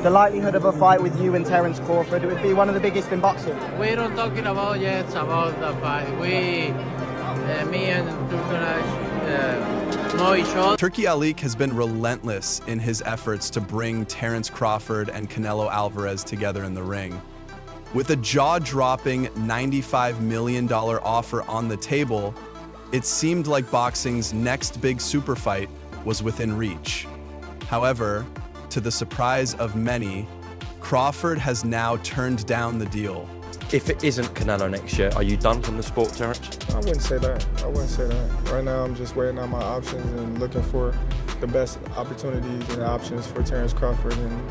the likelihood of a fight with you and Terence Crawford, it would be one of the biggest in boxing. We're not talking about yet about the fight. Me and Turki know each other. Turki Alalshikh has been relentless in his efforts to bring Terence Crawford and Canelo Alvarez together in the ring. With a jaw-dropping $95 million offer on the table, it seemed like boxing's next big super fight was within reach. However, to the surprise of many, Crawford has now turned down the deal. If it isn't Canelo next year, are you done from the sport, Terence? I wouldn't say that. I wouldn't say that. Right now, I'm just weighing out my options and looking for the best opportunities and options for Terence Crawford in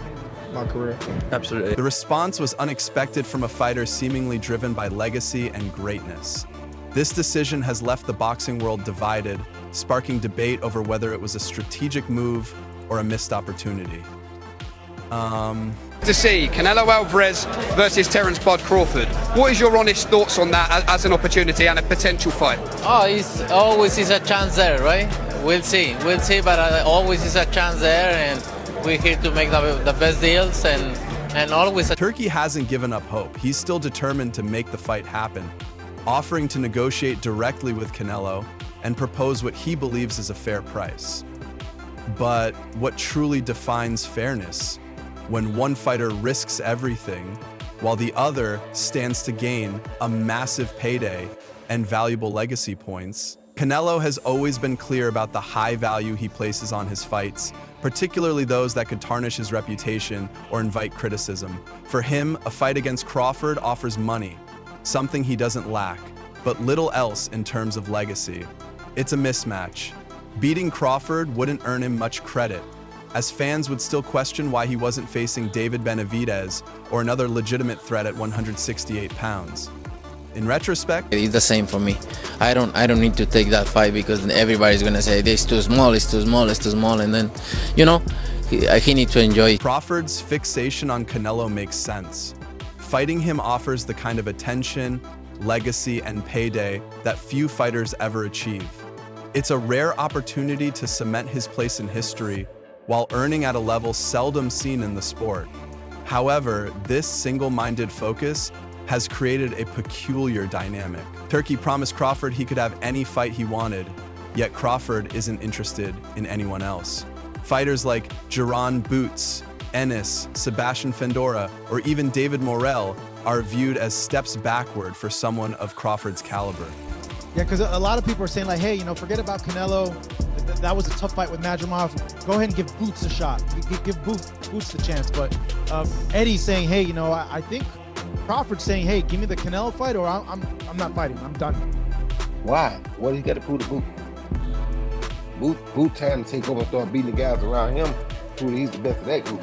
my career. Absolutely. The response was unexpected from a fighter seemingly driven by legacy and greatness. This decision has left the boxing world divided, sparking debate over whether it was a strategic move or a missed opportunity. To see Canelo Alvarez versus Terence "Bud" Crawford. What is your honest thoughts on that as an opportunity and a potential fight? Oh, it's always is a chance there, right? We'll see, but always is a chance there, and we're here to make the best deals and always. Turki hasn't given up hope. He's still determined to make the fight happen, offering to negotiate directly with Canelo and propose what he believes is a fair price. But what truly defines fairness? When one fighter risks everything, while the other stands to gain a massive payday and valuable legacy points. Canelo has always been clear about the high value he places on his fights, particularly those that could tarnish his reputation or invite criticism. For him, a fight against Crawford offers money, something he doesn't lack, but little else in terms of legacy. It's a mismatch. Beating Crawford wouldn't earn him much credit, as fans would still question why he wasn't facing David Benavidez or another legitimate threat at 168 pounds. In retrospect, it's the same for me. I don't need to take that fight because everybody's gonna say it's too small, and then, he needs to enjoy. Crawford's fixation on Canelo makes sense. Fighting him offers the kind of attention, legacy, and payday that few fighters ever achieve. It's a rare opportunity to cement his place in history while earning at a level seldom seen in the sport. However, this single-minded focus has created a peculiar dynamic. Turki promised Crawford he could have any fight he wanted, yet Crawford isn't interested in anyone else. Fighters like Jaron Boots, Ennis, Sebastian Fendora, or even David Morrell are viewed as steps backward for someone of Crawford's caliber. Yeah, because a lot of people are saying like, hey, forget about Canelo. That was a tough fight with Madrimov. Go ahead and give Boots a shot. Give Boots the chance. But Eddie's saying, hey, I think Crawford's saying, hey, give me the Canelo fight or I'm not fighting. I'm done. Why? What do you got to prove to Boot? Boot trying to take over and start beating the guys around him. Prove he's the best of that group.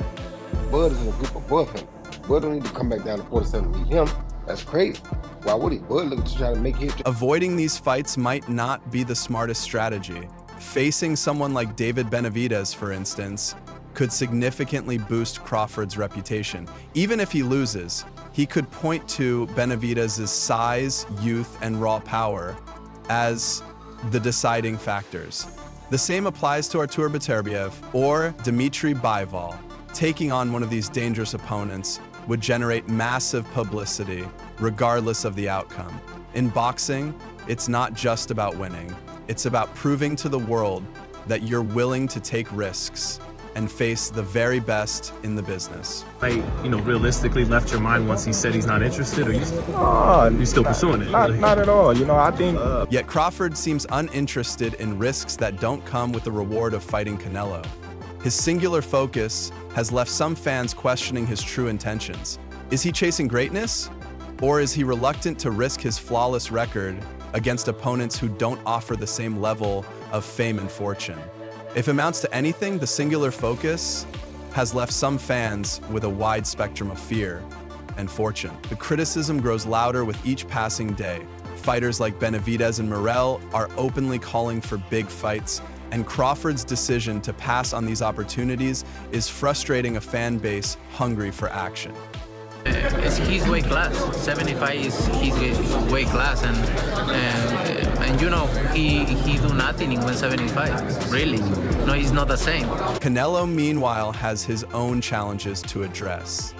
Bud is in a group above him. Bud don't need to come back down to 47 to beat him. That's crazy. Why would he? Bud looking to try to make his... Avoiding these fights might not be the smartest strategy. Facing someone like David Benavidez, for instance, could significantly boost Crawford's reputation. Even if he loses, he could point to Benavidez's size, youth, and raw power as the deciding factors. The same applies to Artur Beterbiev or Dmitry Bivol. Taking on one of these dangerous opponents would generate massive publicity, regardless of the outcome. In boxing, it's not just about winning. It's about proving to the world that you're willing to take risks and face the very best in the business. Realistically left your mind once he said he's not interested, or you still pursuing it? Not at all. I think... Yet Crawford seems uninterested in risks that don't come with the reward of fighting Canelo. His singular focus has left some fans questioning his true intentions. Is he chasing greatness? Or is he reluctant to risk his flawless record against opponents who don't offer the same level of fame and fortune? If it amounts to anything, the singular focus has left some fans with a wide spectrum of fear and fortune. The criticism grows louder with each passing day. Fighters like Benavidez and Morrell are openly calling for big fights, and Crawford's decision to pass on these opportunities is frustrating a fan base hungry for action. It's his weight class. 75 is his weight class, and And you know, he do nothing in 175. Really, no, he's not the same. Canelo, meanwhile, has his own challenges to address.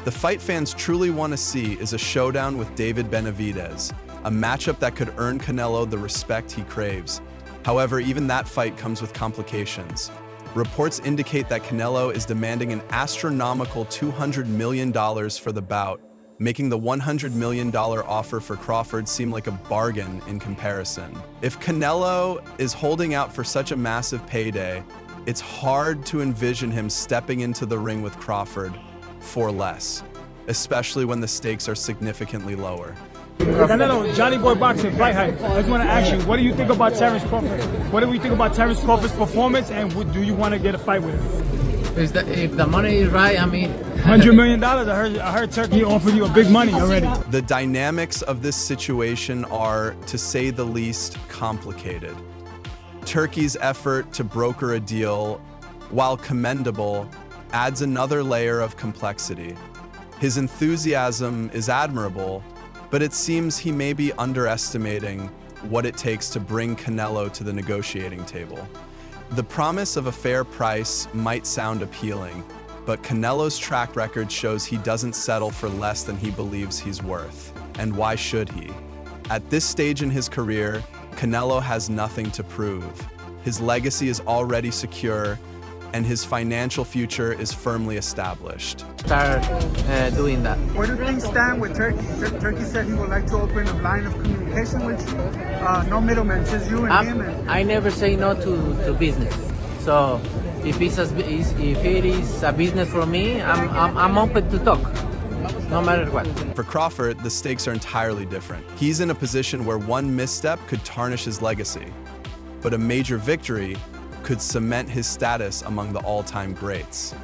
The fight fans truly want to see is a showdown with David Benavidez, a matchup that could earn Canelo the respect he craves. However, even that fight comes with complications. Reports indicate that Canelo is demanding an astronomical $200 million for the bout, making the $100 million offer for Crawford seem like a bargain in comparison. If Canelo is holding out for such a massive payday, it's hard to envision him stepping into the ring with Crawford for less, especially when the stakes are significantly lower. Canelo, Johnny Boy Boxing, Fight Hype. I just want to ask you, what do you think about Terence Crawford? What do we think about Terence Crawford's performance, and do you want to get a fight with him? If the money is right, I mean... $100 million, I heard Turkey offered you a big money already. The dynamics of this situation are, to say the least, complicated. Turkey's effort to broker a deal, while commendable, adds another layer of complexity. His enthusiasm is admirable, but it seems he may be underestimating what it takes to bring Canelo to the negotiating table. The promise of a fair price might sound appealing, but Canelo's track record shows he doesn't settle for less than he believes he's worth. And why should he? At this stage in his career, Canelo has nothing to prove. His legacy is already secure, and his financial future is firmly established. Start doing that. Where do things stand with Turkey? Turkey said he would like to open a line of communication with you. No middlemen, just you and him. I never say no to business. So if it is a business for me, I'm open to talk, no matter what. For Crawford, the stakes are entirely different. He's in a position where one misstep could tarnish his legacy, but a major victory could cement his status among the all-time greats.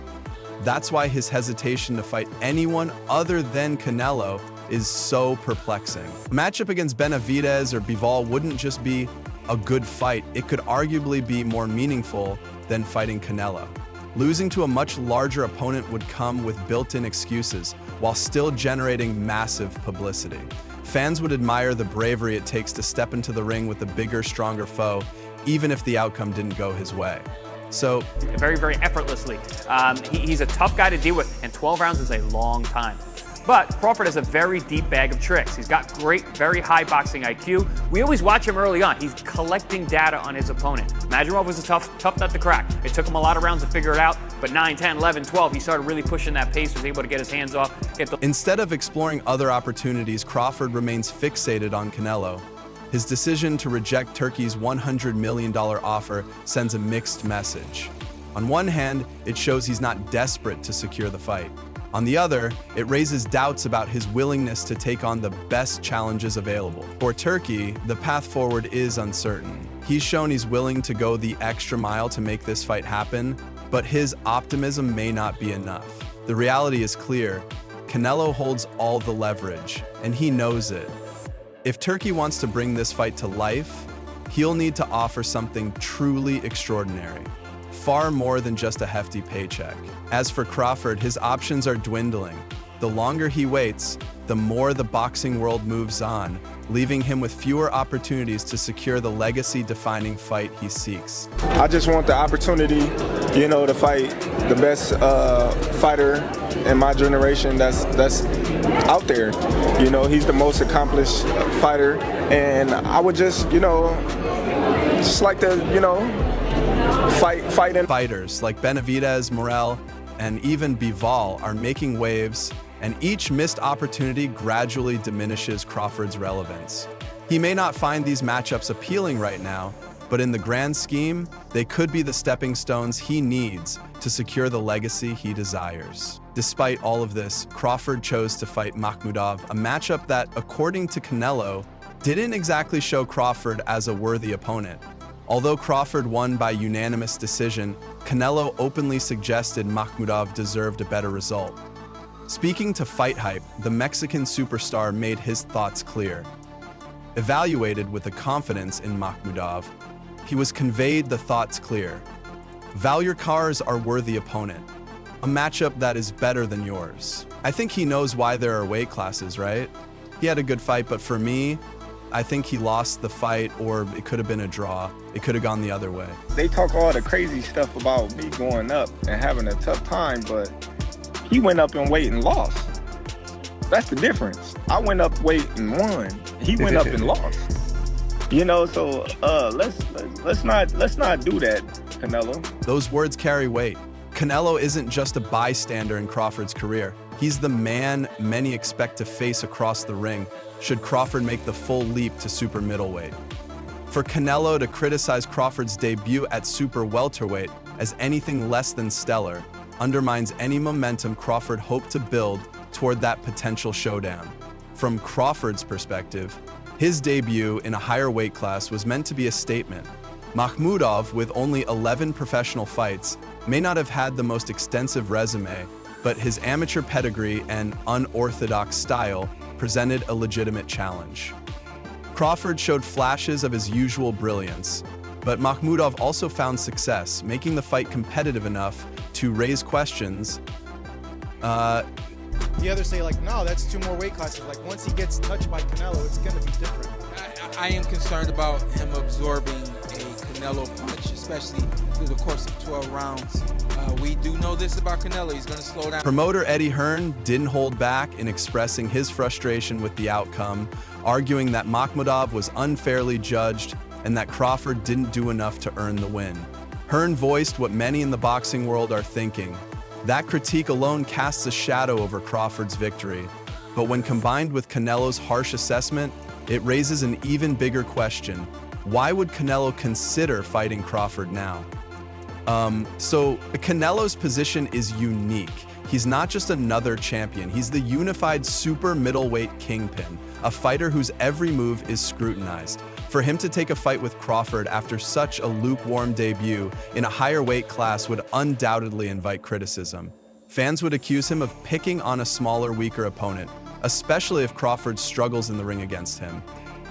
That's why his hesitation to fight anyone other than Canelo is so perplexing. A matchup against Benavidez or Bivol wouldn't just be a good fight, it could arguably be more meaningful than fighting Canelo. Losing to a much larger opponent would come with built-in excuses, while still generating massive publicity. Fans would admire the bravery it takes to step into the ring with a bigger, stronger foe, even if the outcome didn't go his way. So, very, very effortlessly. He's a tough guy to deal with, and 12 rounds is a long time. But Crawford has a very deep bag of tricks. He's got great, very high boxing IQ. We always watch him early on. He's collecting data on his opponent. Madrimov was a tough nut to crack. It took him a lot of rounds to figure it out, but 9, 10, 11, 12, he started really pushing that pace, was able to get his hands off. Instead of exploring other opportunities, Crawford remains fixated on Canelo. His decision to reject Turkey's $100 million offer sends a mixed message. On one hand, it shows he's not desperate to secure the fight. On the other, it raises doubts about his willingness to take on the best challenges available. For Turkey, the path forward is uncertain. He's shown he's willing to go the extra mile to make this fight happen, but his optimism may not be enough. The reality is clear. Canelo holds all the leverage, and he knows it. If Turkey wants to bring this fight to life, he'll need to offer something truly extraordinary. Far more than just a hefty paycheck. As for Crawford, his options are dwindling. The longer he waits, the more the boxing world moves on, leaving him with fewer opportunities to secure the legacy-defining fight he seeks. I just want the opportunity, to fight the best fighter in my generation that's out there. He's the most accomplished fighter, and I would just like to, fight. Fighters like Benavidez, Morel, and even Bivol are making waves, and each missed opportunity gradually diminishes Crawford's relevance. He may not find these matchups appealing right now, but in the grand scheme, they could be the stepping stones he needs to secure the legacy he desires. Despite all of this, Crawford chose to fight Makhmudov, a matchup that, according to Canelo, didn't exactly show Crawford as a worthy opponent. Although Crawford won by unanimous decision, Canelo openly suggested Makhmudov deserved a better result. Speaking to Fight Hype, the Mexican superstar made his thoughts clear. Evaluated with the confidence in Makhmudov, he was conveyed the thoughts clear. Valyurkar's our worthy opponent, a matchup that is better than yours. I think he knows why there are weight classes, right? He had a good fight, but for me, I think he lost the fight, or it could have been a draw. It could have gone the other way. They talk all the crazy stuff about me going up and having a tough time, but he went up in weight and lost. That's the difference. I went up weight and won. He went up and lost. You know, so let's not do that, Canelo. Those words carry weight. Canelo isn't just a bystander in Crawford's career. He's the man many expect to face across the ring should Crawford make the full leap to super middleweight. For Canelo to criticize Crawford's debut at super welterweight as anything less than stellar undermines any momentum Crawford hoped to build toward that potential showdown. From Crawford's perspective, his debut in a higher weight class was meant to be a statement. Makhmudov, with only 11 professional fights, may not have had the most extensive resume, but his amateur pedigree and unorthodox style presented a legitimate challenge. Crawford showed flashes of his usual brilliance, but Makhmudov also found success, making the fight competitive enough to raise questions. The others say, like, no, that's 2 more weight classes. Like, once he gets touched by Canelo, it's going to be different. I am concerned about him absorbing a Canelo punch, especially through the course of 12 rounds. We do know this about Canelo. He's going to slow down. Promoter Eddie Hearn didn't hold back in expressing his frustration with the outcome, arguing that Makhmudov was unfairly judged and that Crawford didn't do enough to earn the win. Hearn voiced what many in the boxing world are thinking. That critique alone casts a shadow over Crawford's victory, but when combined with Canelo's harsh assessment, it raises an even bigger question. Why would Canelo consider fighting Crawford now? So Canelo's position is unique. He's not just another champion, he's the unified super middleweight kingpin, a fighter whose every move is scrutinized. For him to take a fight with Crawford after such a lukewarm debut in a higher weight class would undoubtedly invite criticism. Fans would accuse him of picking on a smaller, weaker opponent, especially if Crawford struggles in the ring against him.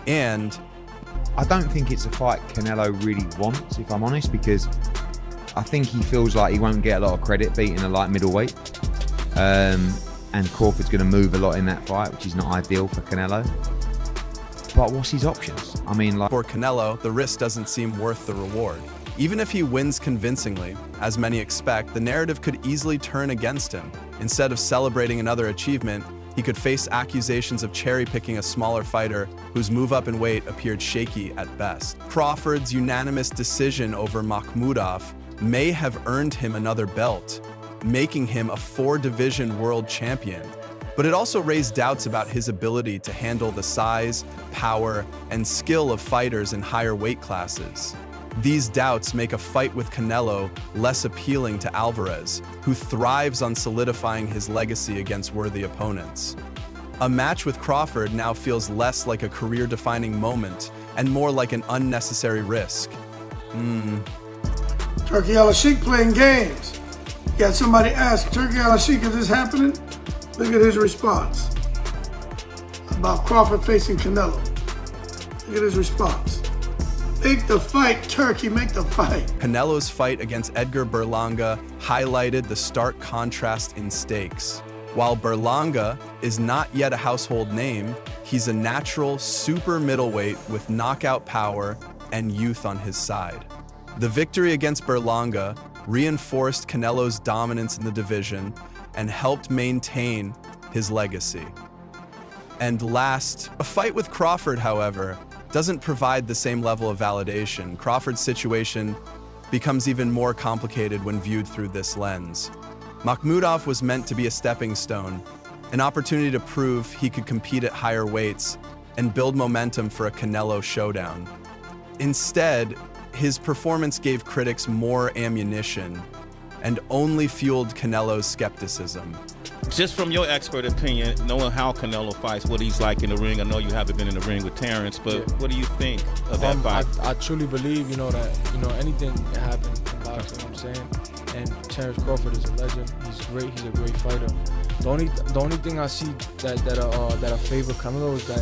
And I don't think it's a fight Canelo really wants, if I'm honest, because I think he feels like he won't get a lot of credit beating a light middleweight. And Crawford's going to move a lot in that fight, which is not ideal for Canelo. But what's his options? I mean, like, for Canelo, the risk doesn't seem worth the reward. Even if he wins convincingly, as many expect, the narrative could easily turn against him. Instead of celebrating another achievement, he could face accusations of cherry-picking a smaller fighter whose move up in weight appeared shaky at best. Crawford's unanimous decision over Makhmudov may have earned him another belt, making him a 4-division world champion. But it also raised doubts about his ability to handle the size, power, and skill of fighters in higher weight classes. These doubts make a fight with Canelo less appealing to Alvarez, who thrives on solidifying his legacy against worthy opponents. A match with Crawford now feels less like a career-defining moment and more like an unnecessary risk. Turki Alalshikh playing games. Got somebody ask Turki Alalshikh, is this happening? Look at his response about Crawford facing Canelo. Look at his response. Make the fight, Turkey, make the fight. Canelo's fight against Edgar Berlanga highlighted the stark contrast in stakes. While Berlanga is not yet a household name, he's a natural super middleweight with knockout power and youth on his side. The victory against Berlanga reinforced Canelo's dominance in the division and helped maintain his legacy. And last, a fight with Crawford, however, doesn't provide the same level of validation. Crawford's situation becomes even more complicated when viewed through this lens. Makhmudov was meant to be a stepping stone, an opportunity to prove he could compete at higher weights and build momentum for a Canelo showdown. Instead, his performance gave critics more ammunition and only fueled Canelo's skepticism. Just from your expert opinion, knowing how Canelo fights, what he's like in the ring, I know you haven't been in the ring with Terence, but what do you think of that fight? I truly believe, that, anything can happen in boxing, you know what I'm saying? And Terence Crawford is a legend. He's great. He's a great fighter. The only thing I see that I favor Canelo is that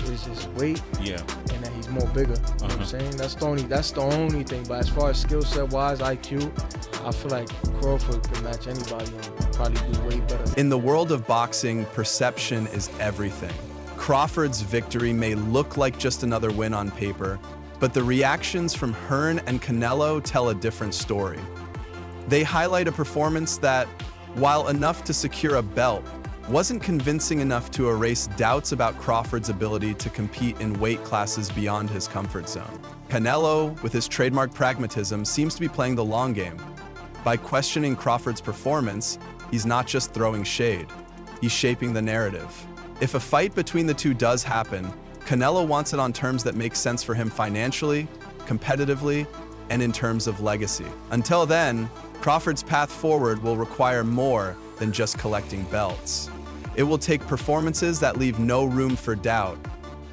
is his weight. Yeah. And that he's more bigger. You know what I'm saying? That's the only thing. But as far as skill set wise, IQ, I feel like Crawford can match anybody and probably do way better. In the world of boxing, perception is everything. Crawford's victory may look like just another win on paper, but the reactions from Hearn and Canelo tell a different story. They highlight a performance that, while enough to secure a belt, wasn't convincing enough to erase doubts about Crawford's ability to compete in weight classes beyond his comfort zone. Canelo, with his trademark pragmatism, seems to be playing the long game. By questioning Crawford's performance, he's not just throwing shade, he's shaping the narrative. If a fight between the two does happen, Canelo wants it on terms that make sense for him financially, competitively, and in terms of legacy. Until then, Crawford's path forward will require more than just collecting belts. It will take performances that leave no room for doubt,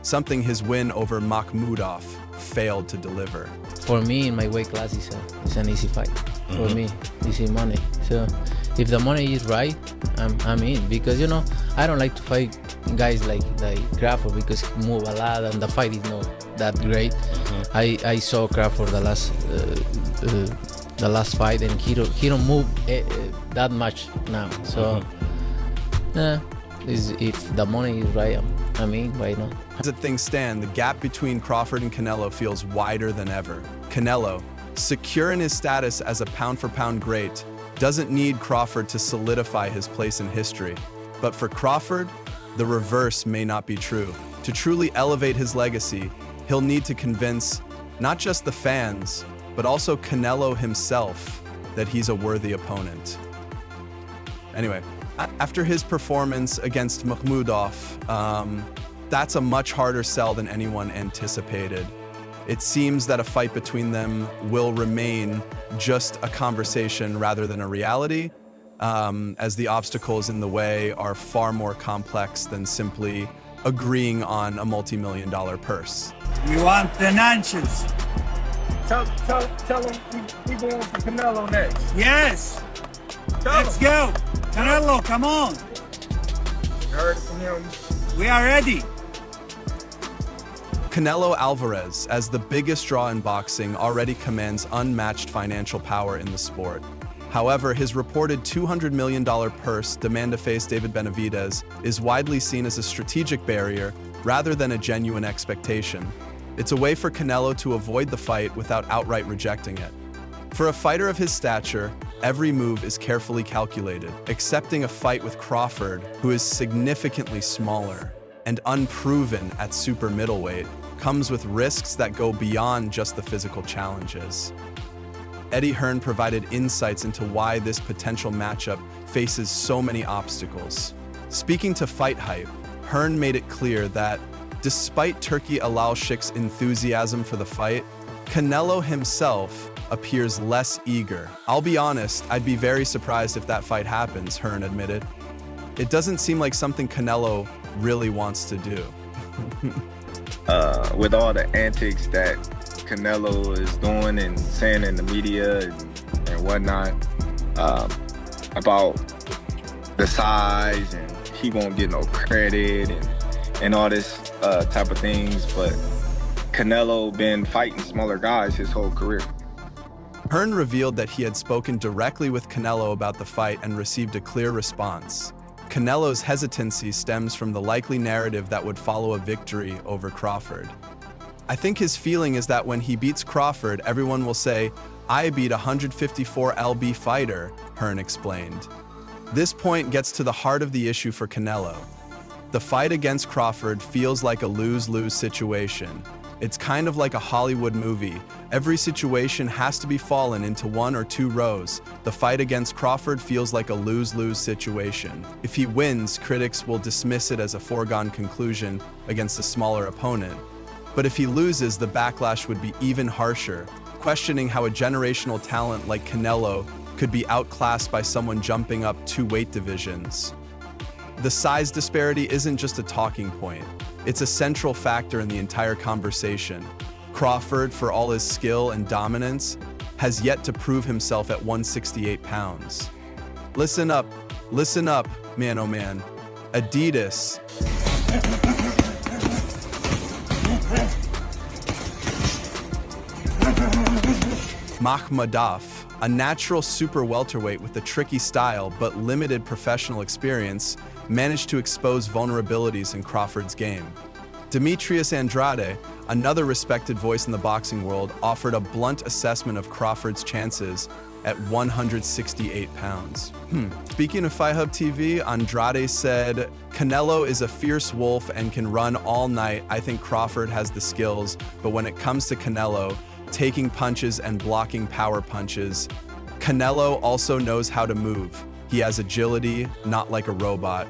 something his win over Makhmudov failed to deliver. For me, in my weight class, it's an easy fight. For me, easy money. So if the money is right, I'm in. Because, you know, I don't like to fight guys like Crawford because he move a lot and the fight is not that great. I saw Crawford the last fight and he don't move that much now. So if the money is right, I mean, why not? As things stand, the gap between Crawford and Canelo feels wider than ever. Canelo, secure in his status as a pound-for-pound great, doesn't need Crawford to solidify his place in history. But for Crawford, the reverse may not be true. To truly elevate his legacy, he'll need to convince not just the fans, but also Canelo himself that he's a worthy opponent. Anyway, after his performance against Makhmudov, that's a much harder sell than anyone anticipated. It seems that a fight between them will remain just a conversation rather than a reality, as the obstacles in the way are far more complex than simply agreeing on a multi-million-dollar purse. We want financials. Tell them we going for Canelo next. Yes. Let's go. Canelo, come on. Heard from him. We are ready. Canelo Alvarez, as the biggest draw in boxing, already commands unmatched financial power in the sport. However, his reported $200 million purse demand to face David Benavidez is widely seen as a strategic barrier rather than a genuine expectation. It's a way for Canelo to avoid the fight without outright rejecting it. For a fighter of his stature, every move is carefully calculated. Accepting a fight with Crawford, who is significantly smaller and unproven at super middleweight, comes with risks that go beyond just the physical challenges. Eddie Hearn provided insights into why this potential matchup faces so many obstacles. Speaking to Fight Hype, Hearn made it clear that, despite Turki Alalshikh's enthusiasm for the fight, Canelo himself appears less eager. I'll be honest, I'd be very surprised if that fight happens, Hearn admitted. It doesn't seem like something Canelo really wants to do. With all the antics that Canelo is doing and saying in the media and whatnot about the size and he won't get no credit and all this type of things, but Canelo been fighting smaller guys his whole career. Hearn revealed that he had spoken directly with Canelo about the fight and received a clear response. Canelo's hesitancy stems from the likely narrative that would follow a victory over Crawford. I think his feeling is that when he beats Crawford, everyone will say, "I beat a 154 lb fighter," Hearn explained. This point gets to the heart of the issue for Canelo. The fight against Crawford feels like a lose-lose situation. It's kind of like a Hollywood movie. Every situation has to be fallen into one or two rows. The fight against Crawford feels like a lose-lose situation. If he wins, critics will dismiss it as a foregone conclusion against a smaller opponent. But if he loses, the backlash would be even harsher, questioning how a generational talent like Canelo could be outclassed by someone jumping up 2 weight divisions. The size disparity isn't just a talking point. It's a central factor in the entire conversation. Crawford, for all his skill and dominance, has yet to prove himself at 168 pounds. Listen up, man oh man. Adidas. Makhmudov a natural super welterweight with a tricky style but limited professional experience, managed to expose vulnerabilities in Crawford's game. Demetrius Andrade, another respected voice in the boxing world, offered a blunt assessment of Crawford's chances at 168 pounds. Speaking of Fight Hub TV, Andrade said, "Canelo is a fierce wolf and can run all night. I think Crawford has the skills, but when it comes to Canelo, taking punches and blocking power punches, Canelo also knows how to move. He has agility, not like a robot."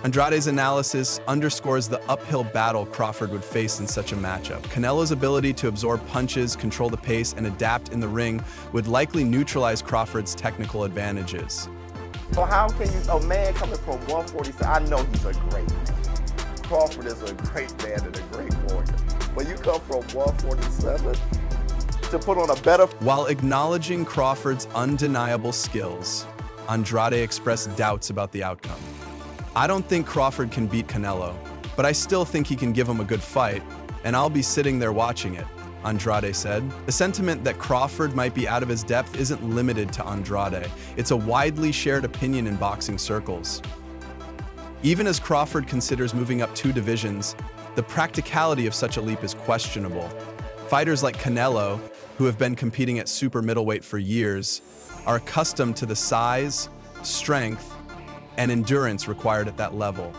Andrade's analysis underscores the uphill battle Crawford would face in such a matchup. Canelo's ability to absorb punches, control the pace, and adapt in the ring would likely neutralize Crawford's technical advantages. So how can you, a man coming from 147, I know he's a great man. Crawford is a great man and a great warrior. When you come from 147 to put on a better... While acknowledging Crawford's undeniable skills, Andrade expressed doubts about the outcome. "I don't think Crawford can beat Canelo, but I still think he can give him a good fight, and I'll be sitting there watching it," Andrade said. The sentiment that Crawford might be out of his depth isn't limited to Andrade. It's a widely shared opinion in boxing circles. Even as Crawford considers moving up 2 divisions, the practicality of such a leap is questionable. Fighters like Canelo, who have been competing at super middleweight for years, are accustomed to the size, strength, and endurance required at that level.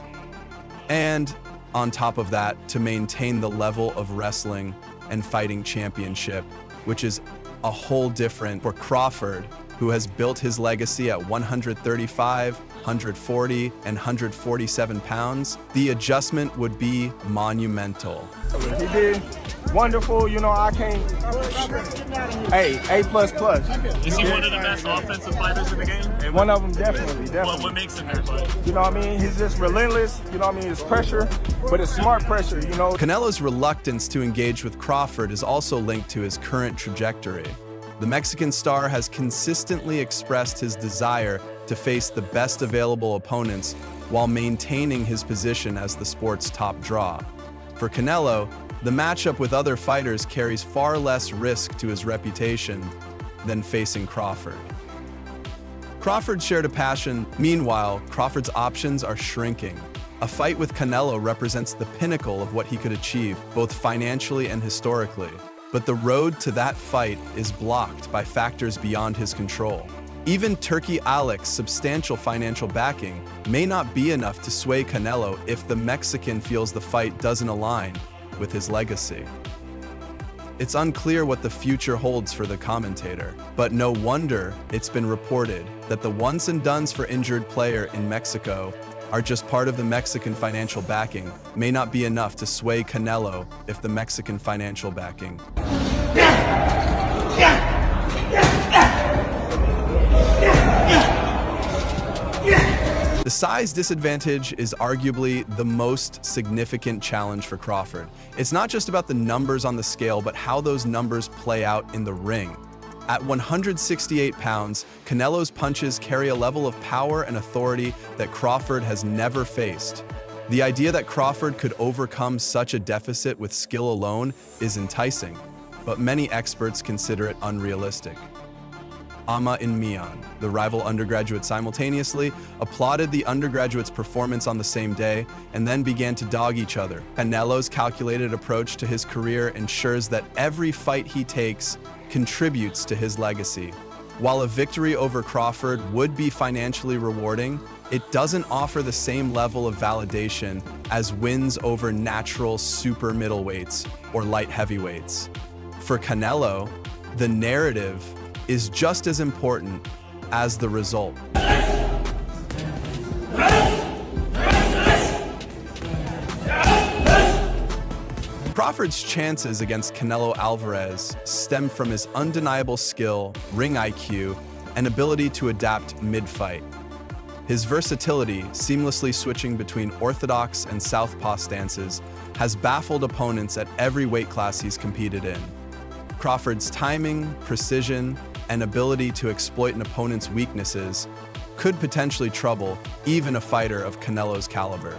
And on top of that, to maintain the level of wrestling and fighting championship, which is a whole different for Crawford, who has built his legacy at 135, 140, and 147 pounds. The adjustment would be monumental. He did wonderful, you know, I can't... Hey, A++. Is he one of the best offensive fighters in the game? One of them, definitely. What makes him that fight? You know what I mean? He's just relentless, you know what I mean? It's pressure, but it's smart pressure, you know? Canelo's reluctance to engage with Crawford is also linked to his current trajectory. The Mexican star has consistently expressed his desire to face the best available opponents while maintaining his position as the sport's top draw. For Canelo, the matchup with other fighters carries far less risk to his reputation than facing Crawford. Crawford shared a passion. Meanwhile, Crawford's options are shrinking. A fight with Canelo represents the pinnacle of what he could achieve, both financially and historically. But the road to that fight is blocked by factors beyond his control. Even Turki Alalshikh's substantial financial backing may not be enough to sway Canelo if the Mexican feels the fight doesn't align with his legacy. It's unclear what the future holds for the commentator, but no wonder it's been reported that the once and dones for injured player in Mexico are just part of the Mexican financial backing, may not be enough to sway Canelo if the Mexican financial backing. The size disadvantage is arguably the most significant challenge for Crawford. It's not just about the numbers on the scale, but how those numbers play out in the ring. At 168 pounds, Canelo's punches carry a level of power and authority that Crawford has never faced. The idea that Crawford could overcome such a deficit with skill alone is enticing, but many experts consider it unrealistic. Ama and Mian, the rival undergraduate, simultaneously applauded the undergraduate's performance on the same day and then began to dog each other. Canelo's calculated approach to his career ensures that every fight he takes contributes to his legacy. While a victory over Crawford would be financially rewarding, it doesn't offer the same level of validation as wins over natural super middleweights or light heavyweights. For Canelo, the narrative is just as important as the result. Crawford's chances against Canelo Alvarez stem from his undeniable skill, ring IQ, and ability to adapt mid-fight. His versatility, seamlessly switching between orthodox and southpaw stances, has baffled opponents at every weight class he's competed in. Crawford's timing, precision, and ability to exploit an opponent's weaknesses could potentially trouble even a fighter of Canelo's caliber.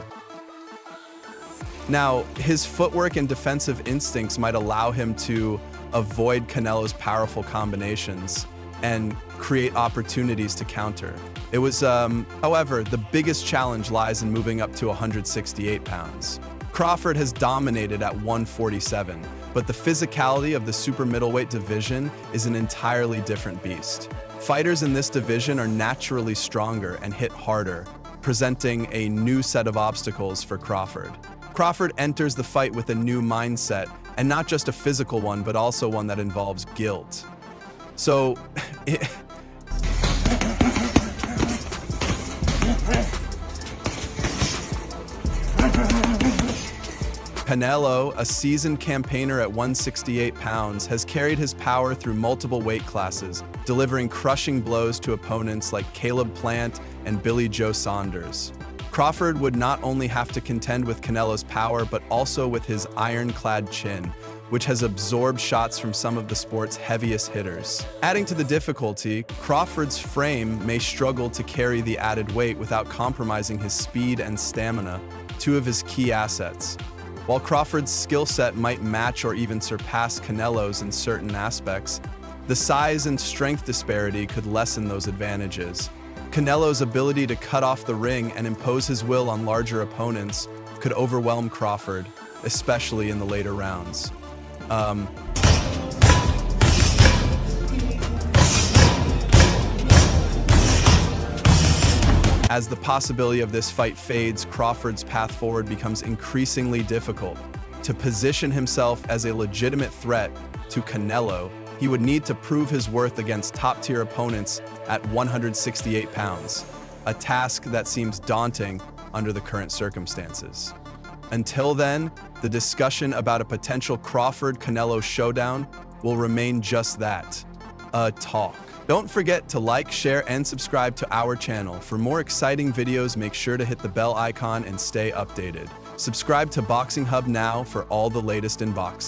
Now, his footwork and defensive instincts might allow him to avoid Canelo's powerful combinations, and create opportunities to counter. It was, however, the biggest challenge lies in moving up to 168 pounds. Crawford has dominated at 147, but the physicality of the super middleweight division is an entirely different beast. Fighters in this division are naturally stronger and hit harder, presenting a new set of obstacles for Crawford. Crawford enters the fight with a new mindset, and not just a physical one, but also one that involves guilt. So, Canelo, a seasoned campaigner at 168 pounds, has carried his power through multiple weight classes, delivering crushing blows to opponents like Caleb Plant and Billy Joe Saunders. Crawford would not only have to contend with Canelo's power, but also with his ironclad chin, which has absorbed shots from some of the sport's heaviest hitters. Adding to the difficulty, Crawford's frame may struggle to carry the added weight without compromising his speed and stamina, two of his key assets. While Crawford's skill set might match or even surpass Canelo's in certain aspects, the size and strength disparity could lessen those advantages. Canelo's ability to cut off the ring and impose his will on larger opponents could overwhelm Crawford, especially in the later rounds. As the possibility of this fight fades, Crawford's path forward becomes increasingly difficult. To position himself as a legitimate threat to Canelo, he would need to prove his worth against top-tier opponents at 168 pounds, a task that seems daunting under the current circumstances. Until then, the discussion about a potential Crawford-Canelo showdown will remain just that, a talk. Don't forget to like, share, and subscribe to our channel. For more exciting videos, make sure to hit the bell icon and stay updated. Subscribe to Boxing Hub now for all the latest in boxing.